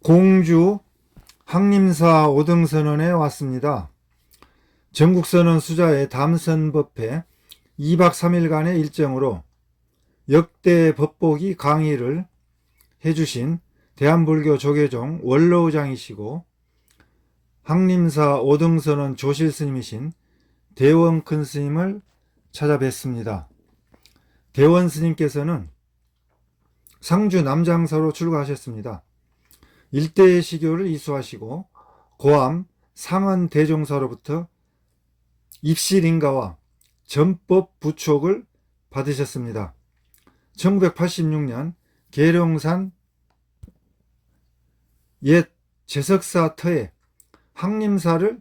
공주 항림사 5등선언에 왔습니다. 전국선언 수자의 담선법회 2박 3일간의 일정으로 역대 법보기 강의를 해주신 대한불교 조계종 원로의장이시고 항림사 5등선언 조실스님이신 대원 큰스님을 찾아뵙습니다. 대원 스님께서는 상주 남장사로 출가하셨습니다. 일대의 시교를 이수하시고 고암 상원 대종사로부터 입실인가와 전법 부촉을 받으셨습니다. 1986년 계룡산 옛 제석사 터에 항림사를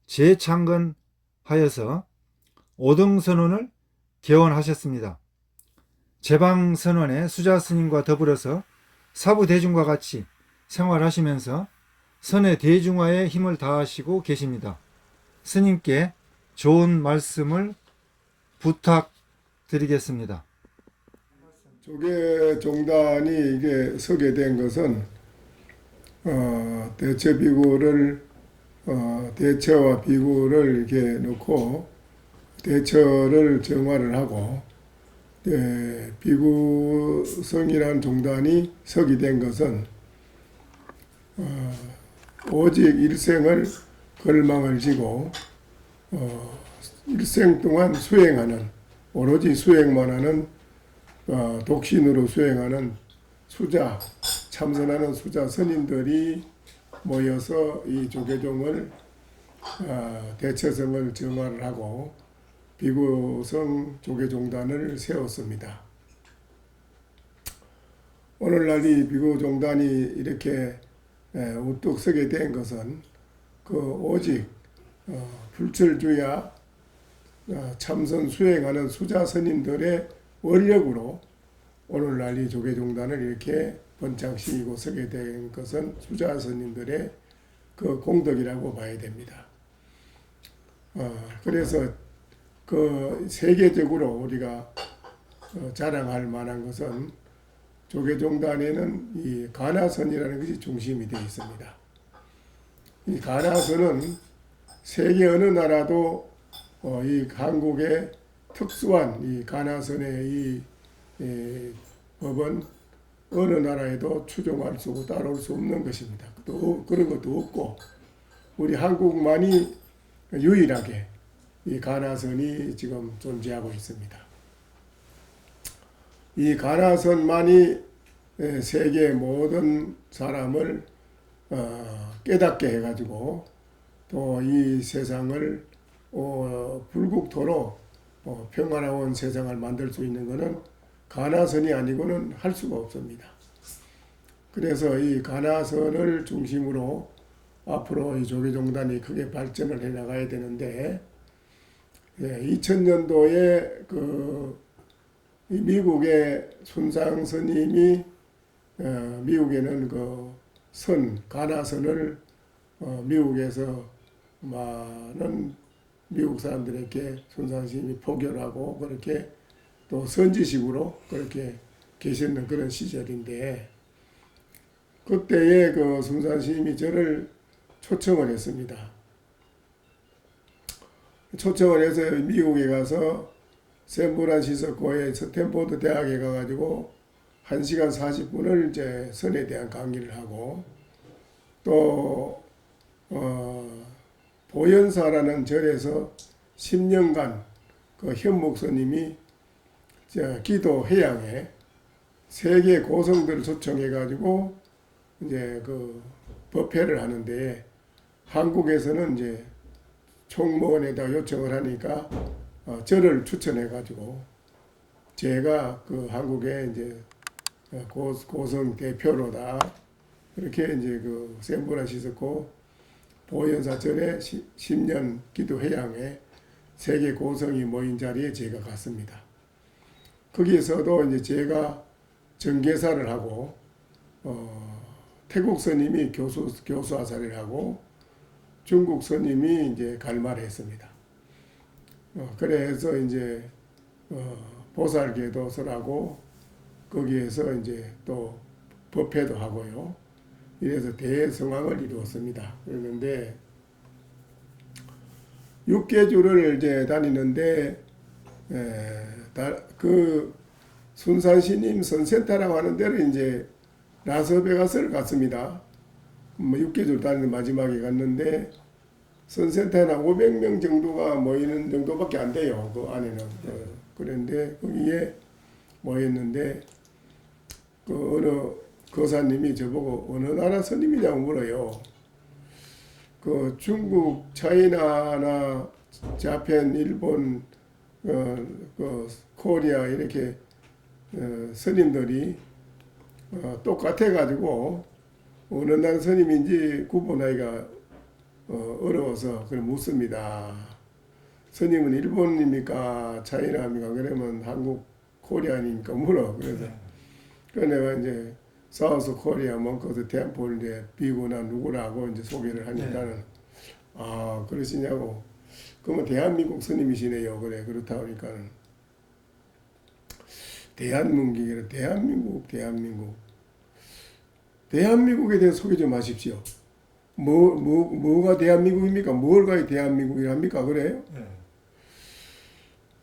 재창건하여서 5등선언을 개원하셨습니다. 제방선언의 수자스님과 더불어서 사부대중과 같이 생활하시면서 선의 대중화에 힘을 다하시고 계십니다. 스님께 좋은 말씀을 부탁드리겠습니다. 조계종단이 이게 서게 된 것은 대처 비구를 대처와 비구를 이렇게 놓고 대처를 정화를 하고 비구성이라는 종단이 서게 된 것은 오직 일생을 걸망을 지고 일생 동안 수행하는 오로지 수행만 하는 독신으로 수행하는 수자 참선하는 수자 스님들이 모여서 이 조계종을 대처성을 정화를 하고 비구성 조계종단을 세웠습니다. 오늘날 이 비구종단이 이렇게 우뚝 서게 된 것은 그 오직 불철주야 참선 수행하는 수자 스님들의 원력으로 오늘날 이 조계종단을 이렇게 번창시키고 서게 된 것은 수자 스님들의 그 공덕이라고 봐야 됩니다. 그래서 그 세계적으로 우리가 자랑할 만한 것은 조계종단에는 이 가나선이라는 것이 중심이 되어 있습니다. 이 가나선은 세계 어느 나라도 이 한국의 특수한 이 가나선의 이 법은 어느 나라에도 추종할 수 없고 따라올 수 없는 것입니다. 또 그런 것도 없고 우리 한국만이 유일하게 이 가나선이 지금 존재하고 있습니다. 이 가나선만이 세계 모든 사람을 깨닫게 해가지고 또 이 세상을 불국토로 평화로운 세상을 만들 수 있는 것은 가나선이 아니고는 할 수가 없습니다. 그래서 이 가나선을 중심으로 앞으로 이 조계종단이 크게 발전을 해 나가야 되는데 2000년도에 미국의 순상 스님이 미국에는 가나선을 미국에서 많은 미국 사람들에게 순상 스님이 포교하고 그렇게 또 선지식으로 그렇게 계셨는 그런 시절인데 그때에 그 순상 스님이 저를 초청을 했습니다. 초청을 해서 미국에 가서 샌프란시스코의 스탠포드 대학에 가가지고 1시간 40분을 이제 선에 대한 강의를 하고 또 보현사라는 절에서 10년간 그 현 목사님이 기도 회양에 세계 고성들을 초청해가지고 이제 그 법회를 하는데 한국에서는 이제 총무원에다 요청을 하니까 저를 추천해가지고 제가 그 한국의 이제 고성 대표로다 그렇게 이제 그 샌프란시스코 보현사절의 10년 기도 회양에 세계 고성이 모인 자리에 제가 갔습니다. 거기에서도 이제 제가 정계사를 하고 태국 스님이 교수하사를 하고 중국 스님이 이제 갈마를 했습니다. 그래서 이제 보살계도설하고 거기에서 이제 또 법회도 하고요. 이래서 대성황을 이루었습니다. 그런데 6개주를 이제 다니는데 그 순산스님 선센터라고 하는 데를 이제 라스베가스를 갔습니다. 뭐 6개주를 다니는 마지막에 갔는데 선센터에는 500명 정도가 모이는 정도밖에 안 돼요. 그 안에는. 그런데 거기에 모였는데 그 어느 거사님이 저보고 어느 나라 스님이냐고 물어요. 그 중국, 차이나나 자펜, 일본, 그 코리아 이렇게 스님들이 똑같아가지고 어느 나라 스님인지 구분하기가 어려워서 그걸 묻습니다. 스님은 일본입니까? 차이나입니까? 그러면 한국, 코리아입니까? 물어. 그래서 내가 이제 사우스 코리아 몽커스 템플 이제 비구나 누구라고 이제 소개를 하니까는 아 그러시냐고. 그러면 대한민국 스님이시네요. 그래 그렇다 보니까는 대한민국에 대해서 소개 좀 하십시오. 뭐가 대한민국입니까? 뭘 가야 대한민국이랍니까? 그래요?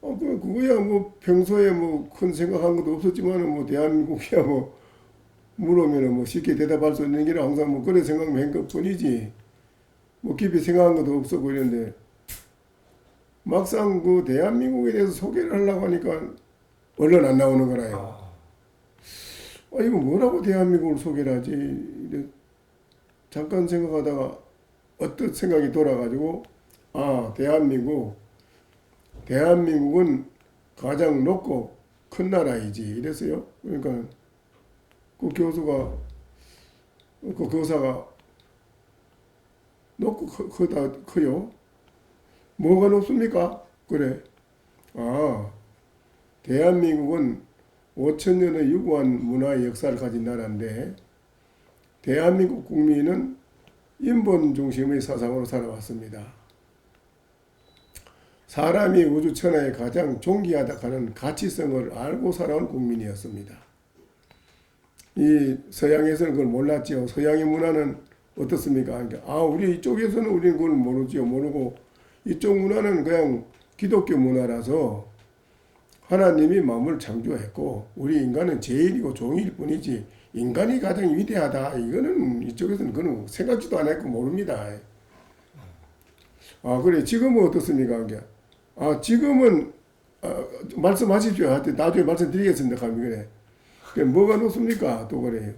그거야 뭐 평소에 뭐 큰 생각한 것도 없었지만은 뭐 대한민국이야 뭐 물으면은 뭐 쉽게 대답할 수 있는 게 항상 뭐 그래 생각만 한 것뿐이지 뭐 깊이 생각한 것도 없었고 이런데 막상 그 대한민국에 대해서 소개를 하려고 하니까 얼른 안 나오는 거라요. 이거 뭐라고 대한민국을 소개를 하지? 이래 잠깐 생각하다가 어떤 생각이 돌아가지고 대한민국은 가장 높고 큰 나라이지 이랬어요. 그러니까 그 교사가 높고 커요. 뭐가 높습니까? 그래. 대한민국은 5,000년의 유구한 문화의 역사를 가진 나라인데 대한민국 국민은 인본 중심의 사상으로 살아왔습니다. 사람이 우주 천하에 가장 존귀하다 하는 가치성을 알고 살아온 국민이었습니다. 이 서양에서는 그걸 몰랐지요. 서양의 문화는 어떻습니까? 우리 이쪽에서는 우리는 그걸 모르지요. 모르고 이쪽 문화는 그냥 기독교 문화라서 하나님이 만물을 창조했고 우리 인간은 제일이고 종일 뿐이지 인간이 가장 위대하다. 이거는 이쪽에서는 그건 생각지도 안 했고 모릅니다. 그래 지금은 어떻습니까? 지금은 말씀하십시오. 하여튼 나중에 말씀드리겠습니다. 그래. 뭐가 높습니까? 또 그래요.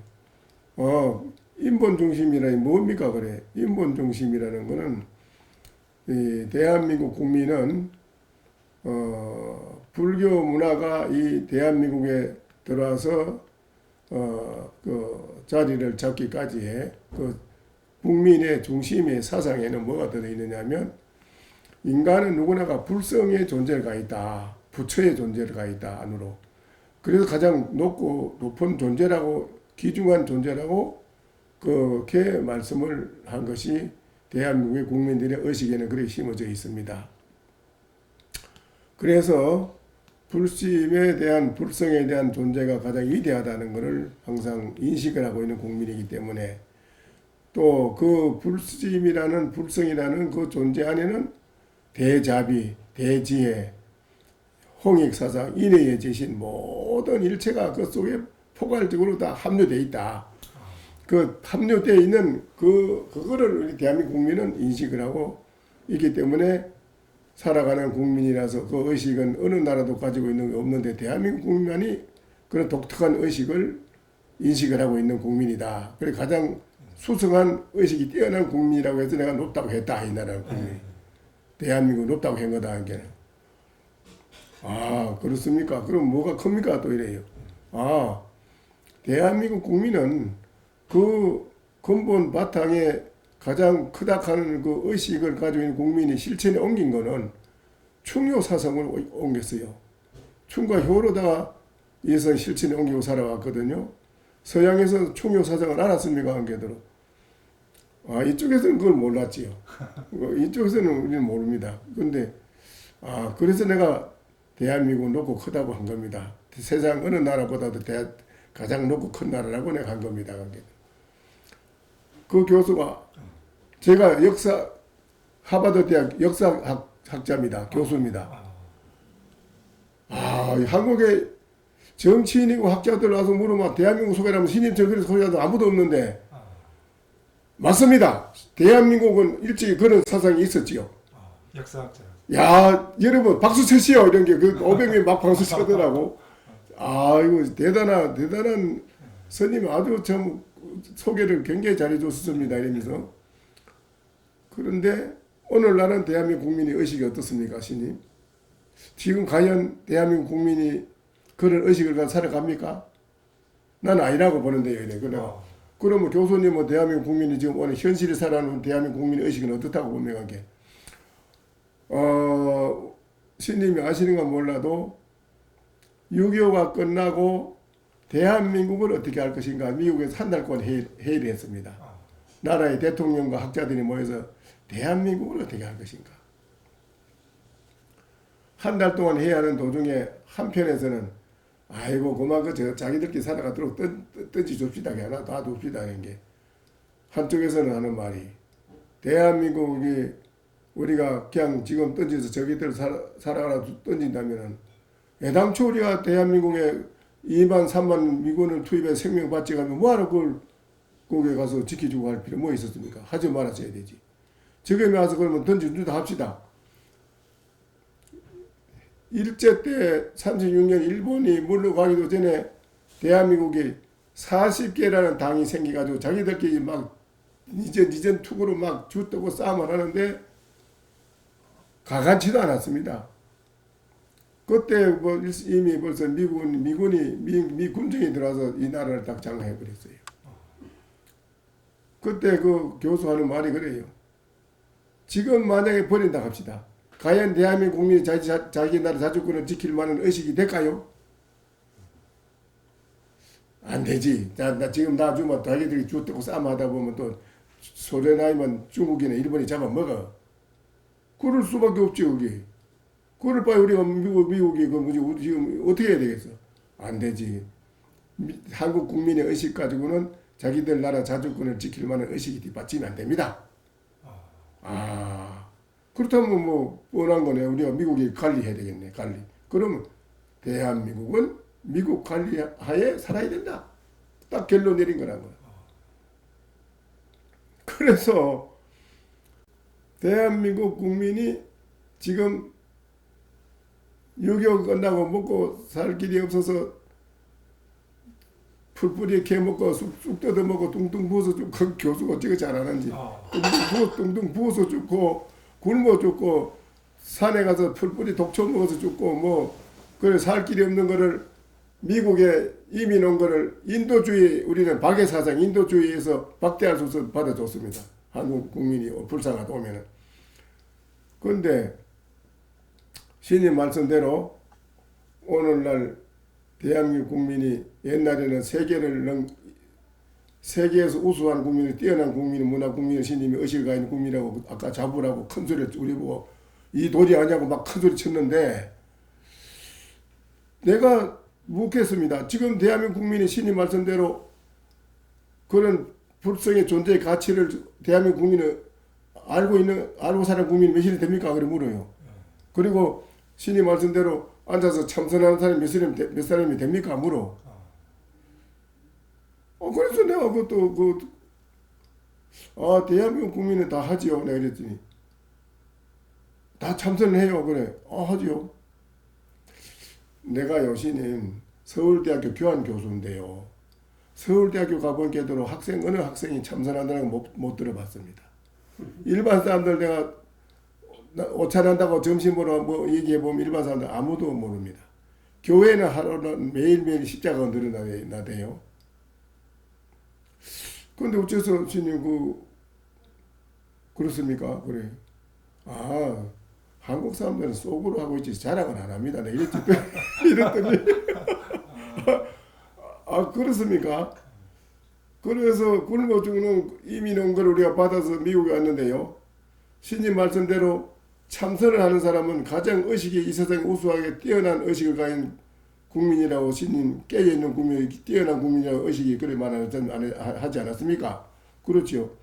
인본 중심이라니 뭡니까? 그래. 인본 중심이라는 거는 이 대한민국 국민은 불교 문화가 이 대한민국에 들어와서 그 자리를 잡기까지의 그 국민의 중심의 사상에는 뭐가 들어있느냐면 인간은 누구나가 불성의 존재를 가 있다. 부처의 존재를 가 있다. 안으로. 그래서 가장 높은 존재라고 귀중한 존재라고 그렇게 말씀을 한 것이 대한민국의 국민들의 의식에는 그렇게 심어져 있습니다. 그래서 불심에 대한 불성에 대한 존재가 가장 위대하다는 것을 항상 인식을 하고 있는 국민이기 때문에 또 그 불심이라는 불성이라는 그 존재 안에는 대자비, 대지혜, 홍익사상, 인의의 지신 모든 일체가 그 속에 포괄적으로 다 함유되어 있다. 그 함유되어 있는 그거를 우리 대한민국 국민은 인식을 하고 있기 때문에 살아가는 국민이라서 그 의식은 어느 나라도 가지고 있는 게 없는데 대한민국 국민만이 그런 독특한 의식을 인식을 하고 있는 국민이다. 그래 가장 수승한 의식이 뛰어난 국민이라고 해서 내가 높다고 했다. 이 나라 국민. 대한민국 높다고 한 거다. 한 게는. 그렇습니까? 그럼 뭐가 큽니까? 또 이래요. 대한민국 국민은 그 근본 바탕에 가장 크다 하는 그 의식을 가지고 있는 국민이 실천에 옮긴 거는 충효 사상을 옮겼어요. 충과 효로다가 이에서 실천에 옮기고 살아왔거든요. 서양에서 충효 사상을 알았습니까? 한 게대로. 이쪽에서는 그걸 몰랐지요. 이쪽에서는 우리는 모릅니다. 근데 그래서 내가 대한민국은 높고 크다고 한 겁니다. 세상 어느 나라보다도 가장 높고 큰 나라라고 내가 한 겁니다. 그 교수가 제가 하버드 대학 역사학자입니다. 교수입니다. 한국에 정치인이고 학자들 와서 물으면 대한민국 소개하면 신임철 그런 소개하는 아무도 없는데 맞습니다. 대한민국은 일찍이 그런 사상이 있었지요. 역사학자. 야, 여러분 박수 치시오 이런 게 그 500명 막 박수 치더라고. 이거 대단한 스님 아주 참 소개를 굉장히 잘해줬습니다 이러면서. 그런데 오늘날은 대한민국 국민의 의식이 어떻습니까, 스님? 지금 과연 대한민국 국민이 그런 의식을 가지고 살아갑니까? 난 아니라고 보는데요. 이래. 그러면 교수님은 대한민국 국민이 지금 오늘 현실에 살아가는 대한민국 국민의 의식은 어떻다고 보면 게 스님이 아시는 건 몰라도 6.25가 끝나고 대한민국을 어떻게 할 것인가 미국에서 한 달 동안 회의를 했습니다. 나라의 대통령과 학자들이 모여서 대한민국을 어떻게 할 것인가. 한 달 동안 회의하는 도중에 한편에서는 아이고 그만 자기들끼리 살아가도록 던지 줍시다. 하나 놔둡시다. 이런 게 한쪽에서는 하는 말이 대한민국이 우리가 그냥 지금 던져서 저기들 살아가라 던진다면은 애당초 우리가 대한민국에 2만 3만 미군을 투입해 생명 받지 가면 뭐하러 그걸 거기에 가서 지켜주고 할 필요 뭐 있었습니까? 하지 말았어야 되지. 지금에 와서 그러면 던져준다 합시다. 일제 때 36년 일본이 물러가기도 전에 대한민국이 40개라는 당이 생겨가지고 자기들끼리 막 이전 투구로 막 주뜨고 싸움을 하는데 가간치도 않았습니다. 그때 뭐 이미 벌써 미 군정이 들어와서 이 나라를 딱 장악해 버렸어요. 그때 그 교수하는 말이 그래요. 지금 만약에 버린다 합시다. 과연 대한민국 국민이 자기 나라 자주권을 지킬 만한 의식이 될까요? 안 되지. 나 지금 놔주면 자기들이 주뜨고 싸움하다 보면 또 소련 아니면 중국이나 일본이 잡아먹어. 그럴 수밖에 없지 그게. 그럴 바에 우리가 미국이 그 지금 어떻게 해야 되겠어? 안 되지. 한국 국민의 의식 가지고는 자기들 나라 자주권을 지킬 만한 의식이 뒷받침이 안 됩니다. 그렇다면 뭐 뻔한 거네. 우리가 미국이 관리해야 되겠네. 관리. 그러면 대한민국은 미국 관리 하에 살아야 된다. 딱 결론 내린 거란 거야. 그래서 대한민국 국민이 지금 6.25 끝나고 먹고 살 길이 없어서 풀뿌리 캐먹고 쑥 뜯어먹고 뚱뚱 부어서 좀 그 교수가 어찌가 잘하는지 뚱뚱 부어서 죽고 굶어 죽고 산에 가서 풀뿌리 독초 먹어서 죽고 뭐 그래 살 길이 없는 거를 미국에 이민 온 거를 인도주의 우리는 박해 사상 인도주의에서 박대할 수 없어 받아줬습니다. 한국 국민이 불쌍하다 오면은. 그런데 신님 말씀대로 오늘날 대한민국 국민이 옛날에는 세계에서 우수한 국민을 뛰어난 국민, 문화 국민을 신님이 의식을 가진 국민이라고 아까 잡으라고 큰 소리를 우리 보고 이 도리 아니냐고 막 큰 소리 쳤는데 내가 묵겠습니다. 지금 대한민국 국민이 신님 말씀대로 그런 불성의 존재의 가치를 대한민국 국민은 알고 사는 국민이 몇이 됩니까? 그래 물어요. 그리고 신님 말씀대로 앉아서 참선하는 사람이 몇 사람이 됩니까? 물어. 그래서 내가 대한민국 국민은 다 하지요. 내가 그랬더니. 다 참선을 해요. 그래. 하지요. 내가 요시님 서울대학교 교환교수인데요. 서울대학교 가보니까 어느 학생이 참선한다는 거 못 들어봤습니다. 일반 사람들 내가 오찬한다고 점심으로 뭐 얘기해보면 일반 사람들 아무도 모릅니다. 교회는 하루는 매일매일 십자가가 늘어나대요. 그런데 어째서 스님 그렇습니까? 그래. 한국 사람들은 속으로 하고 있지 자랑은 안 합니다. 내가 이랬더니 그렇습니까? 그래서 굶어 죽는 이민 온 걸 우리가 받아서 미국에 왔는데요. 신님 말씀대로 참선을 하는 사람은 가장 의식이 이 세상에 우수하게 뛰어난 의식을 가진 국민이라고 신님 깨어있는 국민이 뛰어난 국민이라고 의식이 그래 말하지 않았습니까? 그렇죠.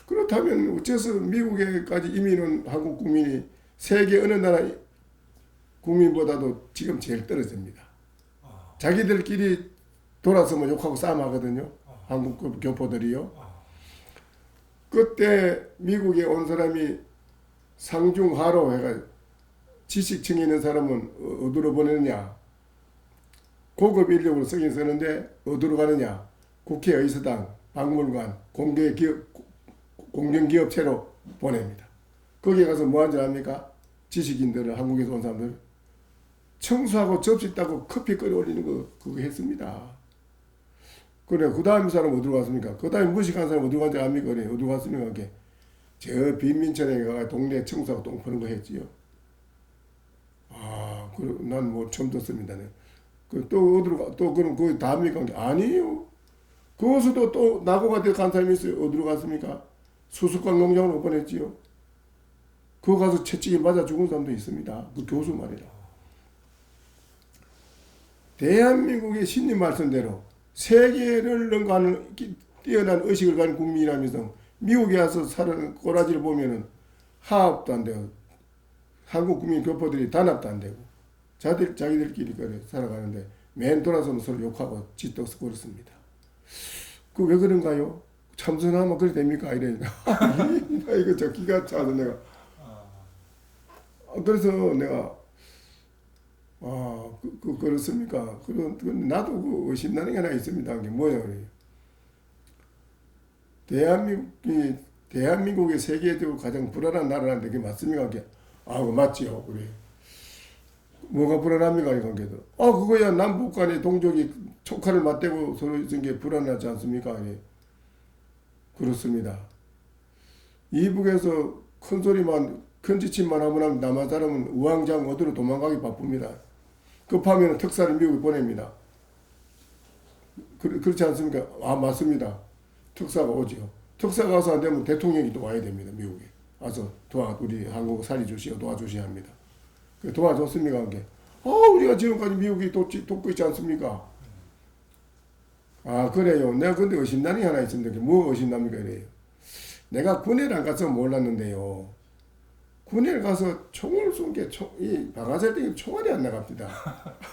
그렇다면 어째서 미국에까지 이민은 한국 국민이 세계 어느 나라 국민보다도 지금 제일 떨어집니다. 자기들끼리 돌아서면 욕하고 싸움하거든요. 한국 교포들이요. 그때 미국에 온 사람이 상중하로 해가 지식층에 있는 사람은 어디로 보내느냐. 고급 인력으로 쓰긴 쓰는데 어디로 가느냐. 국회의사당, 박물관, 공정기업체로 보냅니다. 거기에 가서 뭐 하는지 압니까? 지식인들을, 한국에서 온 사람들 청소하고 접시 따고 커피 끓여 올리는 거 그거 했습니다. 그래 그 다음 사람 어디로 갔습니까? 그 다음에 무식한 사람 어디로 갔는지 압니까? 그래 어디로 갔습니까? 그게 저 빈민촌에 가서 동네 청소하고 똥 푸는 거 했지요. 아, 난 뭐 처음 듣습니다. 또 어디로 가? 또 그럼 거기 다 합니까? 아니에요. 거기서도 또 낙오가 돼 간 사람이 있어요. 어디로 갔습니까? 수수깡 농장으로 보냈지요. 그거 가서 채찍이 맞아 죽은 사람도 있습니다. 그 교수 말이라. 대한민국의 신님 말씀대로 세계를 능가하는 뛰어난 의식을 가진 국민이라면서 미국에 와서 사는 꼬라지를 보면은 하업도 안 되고 한국 국민 교포들이 단합도 안 되고 자기들끼리 그래 살아가는데 맨 돌아서는 서로 욕하고 짓도 쓰고 그렇습니다. 그 왜 그런가요? 참선하면 그래 됩니까? 이러니까 이거 저 기가 차서 내가 그래서 내가 그렇습니까? 나도 그 의심나는 게 하나 있습니다. 그게 뭐냐, 그래요. 대한민국이 세계적으로 가장 불안한 나라라는데 그게 맞습니까? 그게, 그거 맞지요. 그래. 뭐가 불안합니까? 이 관계도. 그거야 남북 간의 동족이 촉칼을 맞대고 서로 있는 게 불안하지 않습니까? 예. 그렇습니다. 이북에서 큰 소리만, 큰 지침만 하면 남한 사람은 우왕좌왕 어디로 도망가기 바쁩니다. 급하면 특사를 미국에 보냅니다. 그렇지 않습니까? 맞습니다. 특사가 오지요. 특사가 와서 안 되면 대통령이 또 와야 됩니다. 미국에. 와서 우리 한국 살려주시오. 도와주셔야 합니다. 도와줬습니까? 그게? 우리가 지금까지 미국이 돕고 있지 않습니까? 그래요. 내가 근데 의심나는 게 하나 있습니다. 뭐 의심납니까? 이래요. 내가 군에를 안 가서 몰랐는데요. 군에 가서 총을 쏜 게 이 방아쇠 땡기 총알이 안 나갑니다.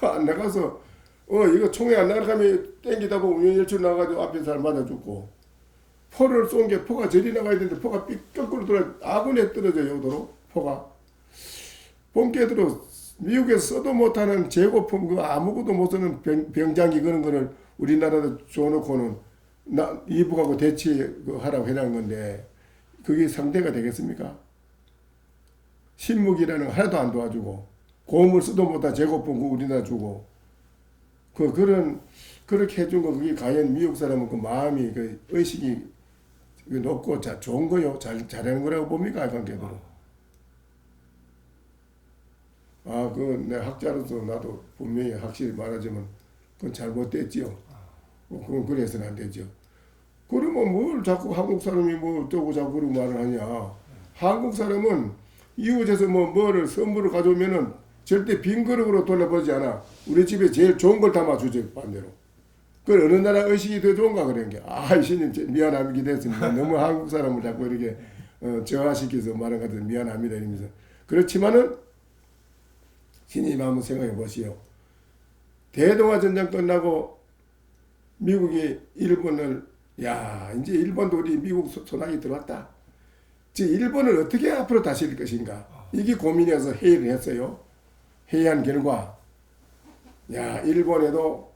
안 나가서 이거 총이 안 나가면 땡기다 보면 우연일출 나가지고 앞에 사람 맞아 죽고 포를 쏜 게 포가 저리 나가야 되는데 포가 삐거꾸로 돌아 아군에 떨어져요. 요도로 포가 본께들로 미국에서 써도 못하는 재고품 그 아무것도 못 쓰는 병장기 그런 거를 우리나라도 줘놓고는 이북하고 대치하라고 해놓은 건데 그게 상대가 되겠습니까? 신무기라는 거 하나도 안 도와주고 고음을 쓰도 못한 재고품 그 우리나라 주고 그렇게 해준 거 그게 과연 미국 사람은 그 마음이 그 의식이 높고 좋은 거요 잘하는 거라고 봅니까? 관계대로. 내 학자로서 나도 분명히 확실히 말하자면 그건 잘못됐지요. 그건 그래서는 안 되죠. 그러면 뭘 자꾸 한국 사람이 뭐 어쩌고 자꾸 그런 말을 하냐. 한국 사람은 이웃에서 뭐를 선물을 가져오면은 절대 빈 그릇으로 돌려보지 않아. 우리 집에 제일 좋은 걸 담아주죠, 반대로. 그 어느 나라 의식이 더 좋은가 그런 게. 신님 미안함이 됐습니다. 너무 한국 사람을 자꾸 이렇게 저하시켜서 말한 것 같아서 미안합니다 이러면서. 그렇지만은 신님 한번 생각해 보시오. 대동아 전쟁 끝나고 미국이 일본을 이제 일본도 우리 미국 손아귀 들어왔다. 일본을 어떻게 앞으로 다스릴 것인가. 이게 고민해서 회의를 했어요. 회의한 결과 일본에도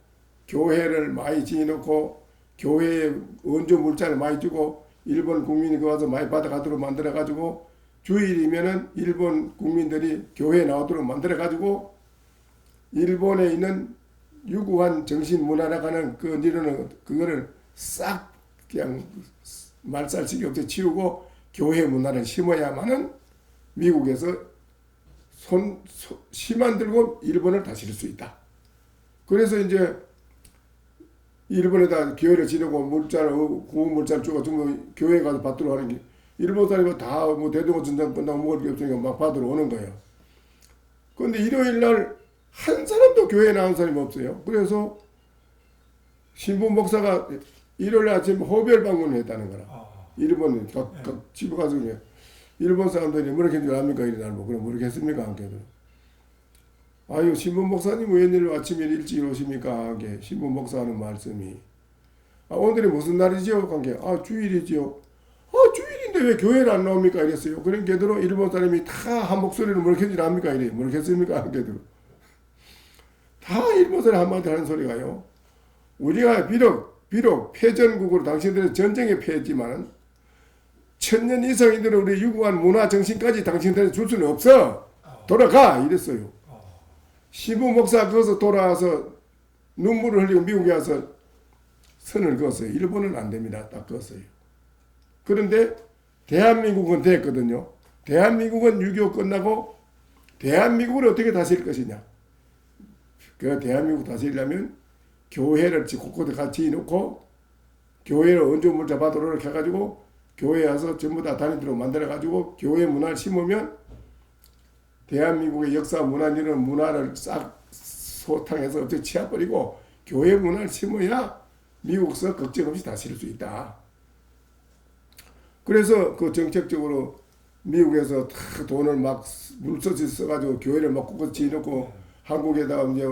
교회를 많이 지어놓고 교회에 원조 물자를 많이 주고 일본 국민이 그 와서 많이 받아가도록 만들어가지고 주일이면은 일본 국민들이 교회에 나오도록 만들어가지고 일본에 있는 유구한 정신 문화라가는 그 니르는 그거를 싹 그냥 말살시키 없이 치우고 교회 문화를 심어야만은 미국에서 힘만 들고 일본을 다스릴 수 있다. 그래서 이제 일본에다 교회를 지르고 구운 물자를 주고 전부 교회에 가서 받도록 하는 게 일본 사람이 다 뭐 대동아 전쟁 끝나고 먹을 게 없으니까 막 받으러 오는 거예요. 그런데 일요일 날 한 사람도 교회에 나온 사람이 없어요. 그래서 신부 목사가 일요일 아침 호별 방문을 했다는 거라. 일본 각 집에 가서 그냥 일본 사람들이 뭐렇게 줄 압니까? 이래 나는 뭐 그럼 모르겠습니까? 안 걔들. 아유 신분 목사님 웬일로 아침에 일찍 오십니까? 한게 신분 목사하는 말씀이 오늘이 무슨 날이죠? 관계 주일이지요. 주일인데 왜 교회를 안 나옵니까? 이랬어요. 그런 게들어 일본 사람이 다 한 목소리로 뭐렇게 줄 압니까? 이래 모르겠습니까? 한 게들어 다 일본 사람 한마디 하는 소리가요. 우리가 비록 패전국으로 당신들은 전쟁에 패했지만 1000년 이상인들은 우리 유구한 문화 정신까지 당신들은 줄 수는 없어. 돌아가 이랬어요. 시부 목사 거기서 돌아와서 눈물을 흘리고 미국에 와서 선을 그었어요. 일본은 안 됩니다. 딱 그었어요. 그런데 대한민국은 됐거든요. 대한민국은 6.25 끝나고 대한민국을 어떻게 다스릴 것이냐. 그 대한민국 다스리려면 교회를 곳곳에 같이 놓고 교회를 언조물 잡아도록 해가지고 교회에 와서 전부 다 단위대로 만들어가지고 교회 문화를 심으면 대한민국의 역사 문화 이런 문화를 싹 소탕해서 없이 치워버리고 교회 문화를 심어야 미국서 걱정 없이 다스릴 수 있다. 그래서 그 정책적으로 미국에서 다 돈을 막 물서지 써가지고 교회를 막 곳곳에 지어놓고 한국에다가 이제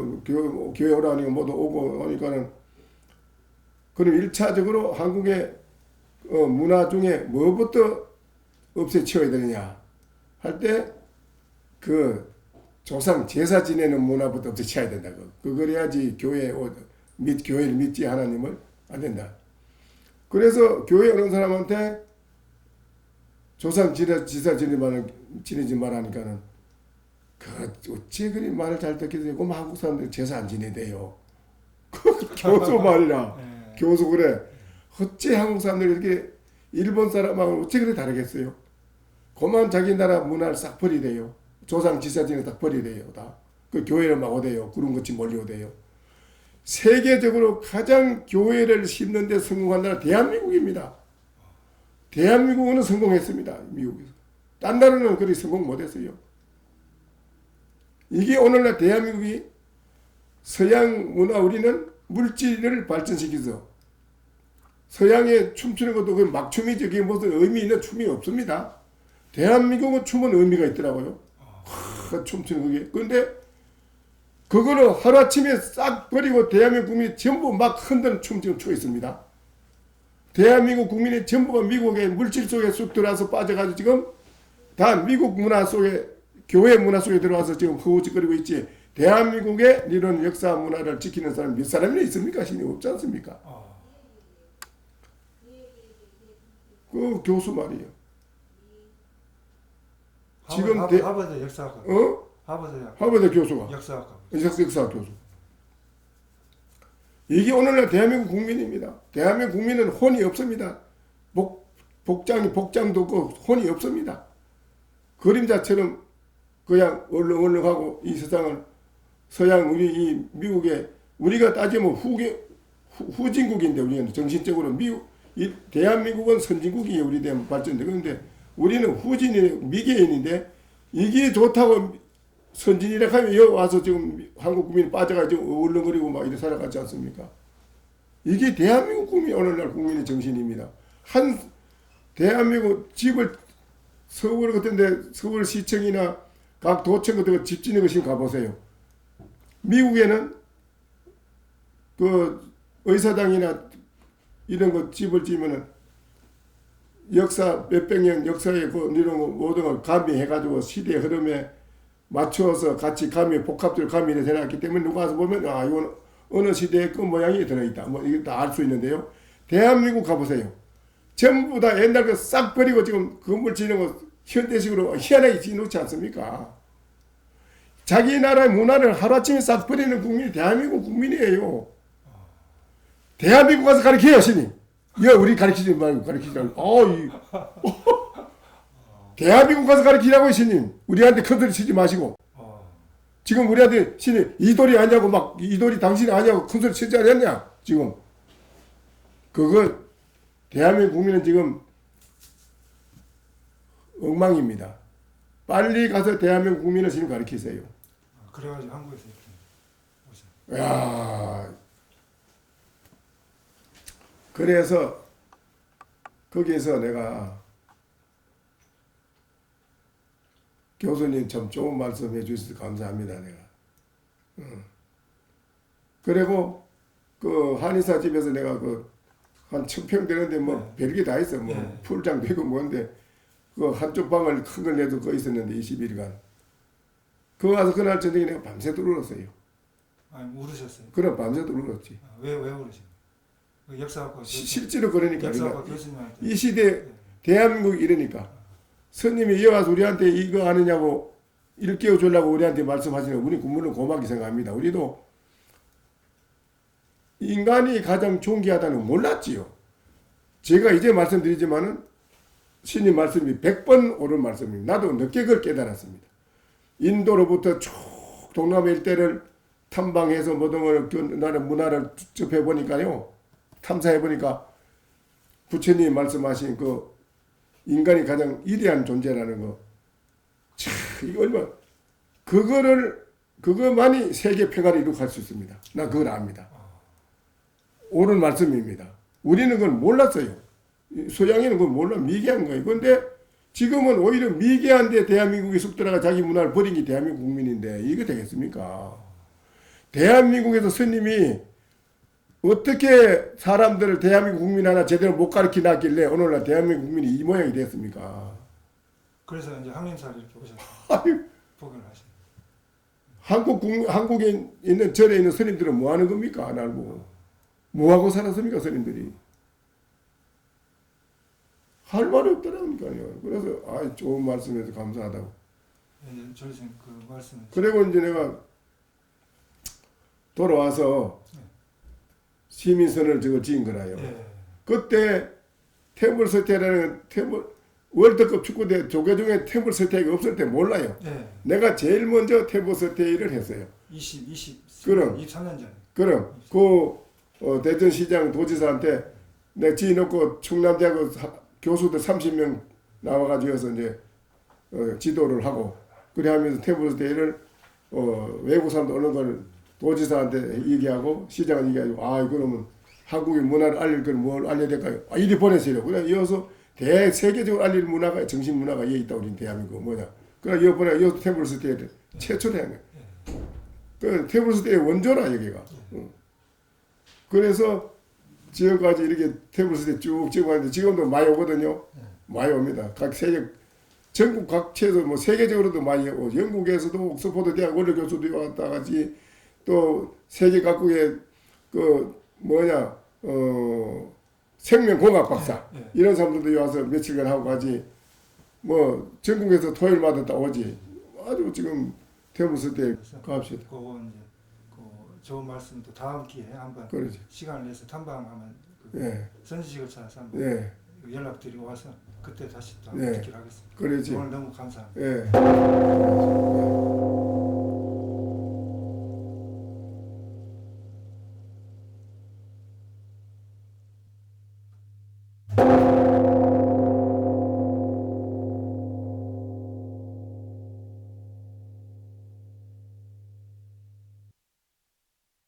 교회 오라니까 모두 오고 오니까는 그럼 1차적으로 한국의 문화 중에 뭐부터 없애치워야 되느냐 할 때 그 조상 제사 지내는 문화부터 없애쳐야 된다고. 그래야지 교회를 믿지 하나님을 안 된다. 그래서 교회 오는 사람한테 조상 제사 지내지 말하니까는 어찌 그리 말을 잘 듣게 되고 한국 사람들 제사 안 지내대요. 교수 말이라. 교수 그래. 어찌 한국 사람들이 이렇게 일본 사람하고 어찌 그래 다르겠어요? 그만 자기 나라 문화를 싹 버리대요. 조상 지사진을 딱 버리대요. 다. 그 교회를 막 오대요. 구름같이 몰려오대요. 세계적으로 가장 교회를 심는 데 성공한 나라 대한민국입니다. 대한민국은 성공했습니다. 미국에서. 딴 나라는 그리 성공 못했어요. 이게 오늘날 대한민국이 서양 문화 우리는 물질을 발전시켜서 서양에 춤추는 것도 그 막춤이죠. 그게 무슨 의미 있는 춤이 없습니다. 대한민국은 춤은 의미가 있더라고요. 춤추는 그게. 그런데 그거를 하루아침에 싹 버리고 대한민국 국민이 전부 막 흔드는 춤 지금 추고 있습니다. 대한민국 국민이 전부가 미국의 물질 속에 쑥 들어와서 빠져가지고 지금 다 미국 문화 속에 교회 문화 속에 들어와서 지금 허우적거리고 있지. 대한민국의 이런 역사 문화를 지키는 사람 몇 사람이나 있습니까? 신이 없지 않습니까? 그 교수 말이에요. 지금 하버드 역사학과. 하버드 교수가. 역사학과 교수. 이게 오늘날 대한민국 국민입니다. 대한민국 국민은 혼이 없습니다. 복장도 없고 혼이 없습니다. 그림자처럼 그냥 얼렁얼렁하고 이 세상을 서양 우리 이 미국에 우리가 따지면 후진국인데 우리는 정신적으로 대한민국은 선진국이에요. 우리 대한 발전돼. 그런데 우리는 미개인인데 이게 좋다고 선진이라 하면 여기 와서 지금 한국 국민이 빠져가지고 얼렁거리고 막 이렇게 살아가지 않습니까? 이게 대한민국 국민 오늘날 국민의 정신입니다. 대한민국 집을 서울 같은데 서울 시청이나 각 도청 같은 거 집 짓는 거 지금 가보세요. 미국에는 그 의사당이나 이런 거 집을 지으면은 역사 몇백 년 역사의 그 이런 거 모든 걸 가미해가지고 시대의 흐름에 맞추어서 같이 복합적으로 가미를 해놨기 때문에 누가 와서 보면 이건 어느 시대의 그 모양이 들어있다. 뭐 이게 다 알 수 있는데요. 대한민국 가보세요. 전부 다 옛날 거 싹 버리고 지금 건물 지는 거 현대식으로 희한하게 지어놓지 않습니까? 자기 나라의 문화를 하루아침에 싹 버리는 국민이 대한민국 국민이에요. 대한민국 가서 가르쳐요, 신님. 이거 우리 가르치지 말고 가르치라고. 대한민국 가서 가르치라고, 신님. 우리한테 큰 소리 치지 마시고. 지금 우리한테 신님 이돌이 아니냐고 막 이돌이 당신이 아니냐고 큰 소리 치지 않았냐 지금. 그거 대한민국 국민은 지금 엉망입니다. 빨리 가서 대한민국 국민을 지금 가르치세요. 그래가지고 한국에서 이렇게 오세요. 야, 그래서 거기에서 내가 교수님 참 좋은 말씀 해주셔서 감사합니다. 내가. 그리고 그 한의사 집에서 내가 그 한 1000평 되는데 뭐 네. 별게 다 있어. 뭐 네. 풀장도 있고 뭔데 그 한쪽 방을 큰 걸 내도 거 있었는데 20일간. 그 와서 그날 저녁에 내가 밤새도록 울었어요. 아니 울으셨어요. 그럼 밤새도록 울었지. 왜 울으셨어요? 그 역사학과 실제로 그러니까 역사학과 우리가 교수님한테 이 시대 대한민국 이러니까 스님이 이어와서 우리한테 이거 아느냐고 일깨워 주려고 우리한테 말씀하시는 우리 물론 고맙게 생각합니다. 우리도 인간이 가장 존귀하다는 걸 몰랐지요. 제가 이제 말씀드리지만은 신님 말씀이 100번 옳은 말씀입니다. 나도 늦게 그걸 깨달았습니다. 인도로부터 쭉 동남아 일대를 탐방해서 모든 걸 나는 문화를 접해보니까요. 탐사해보니까 부처님이 말씀하신 그 인간이 가장 위대한 존재라는 거. 참, 이거 얼마, 그거만이 세계 평화를 이룩할 수 있습니다. 난 그걸 압니다. 옳은 말씀입니다. 우리는 그걸 몰랐어요. 소양이는 그걸 몰라 미개한 거예요. 그런데 지금은 오히려 미개한데 대한민국에 쑥 들어가 자기 문화를 버린 게 대한민국 국민인데 이게 되겠습니까? 대한민국에서 스님이 어떻게 사람들을 대한민국 국민 하나 제대로 못 가르쳐 놨길래 오늘날 대한민국 국민이 이 모양이 됐습니까? 그래서 이제 항림사를 이렇게 오셨어요. 아유, 포교를 하신. 한국에 있는 절에 있는 스님들은 뭐 하는 겁니까? 안 알고. 뭐 하고 살았습니까, 스님들이? 할 말이 없더라니까요. 그래서 아, 좋은 말씀해서 감사하다고. 예, 저희선 그 말씀을. 그리고 이제 내가 돌아와서 시민선을 저걸 지은 거라요. 예. 그때 태블스테이라는 월드컵 축구대 조계 중에 태블스테이가 없을 때 몰라요. 예. 내가 제일 먼저 태블스테이를 했어요. 23년 전에. 그럼 대전시장 도지사한테 내가 지어놓고 충남대학교 교수들 30명 나와가지고서 이제 지도를 하고 그래 하면서 태블스테이를 외국 사람들 어느 걸 도지사한테 얘기하고 시장한테 얘기하고 아 그러면 한국의 문화를 알릴 걸 뭘 알려야 될까요? 아 이리 보내세요. 그래 이어서 세계적으로 알릴 문화가 정신 문화가 여기 있다 우리 대한민국 뭐냐. 그래 이번에 이 태블스테이를 최초로 한 거야. 그 태블스테이 원조라 여기가. 그래서 지금까지 이렇게 태블스테이 쭉 찍어왔는데 지금도 많이 오거든요. 많이 옵니다. 각 세계 전국 각지에서 뭐 세계적으로도 많이 오고 영국에서도 옥스퍼드 대학 원로 교수도 왔다 같이 또 세계 각국의 그 뭐냐 생명공학 박사 이런 사람들도 와서 며칠간 하고 가지 뭐 전국에서 토요일마다 다 오지 아주 지금 태블스테이 갑시다. 그거 이제 그 좋은 말씀도 다음 기회에 한번 그러지. 시간을 내서 탐방하면 그 예. 선지식을 찾아서 한번 예. 연락드리고 와서 그때 다시 또 예. 듣기로 하겠습니다. 그러지. 오늘 너무 감사합니다. 예.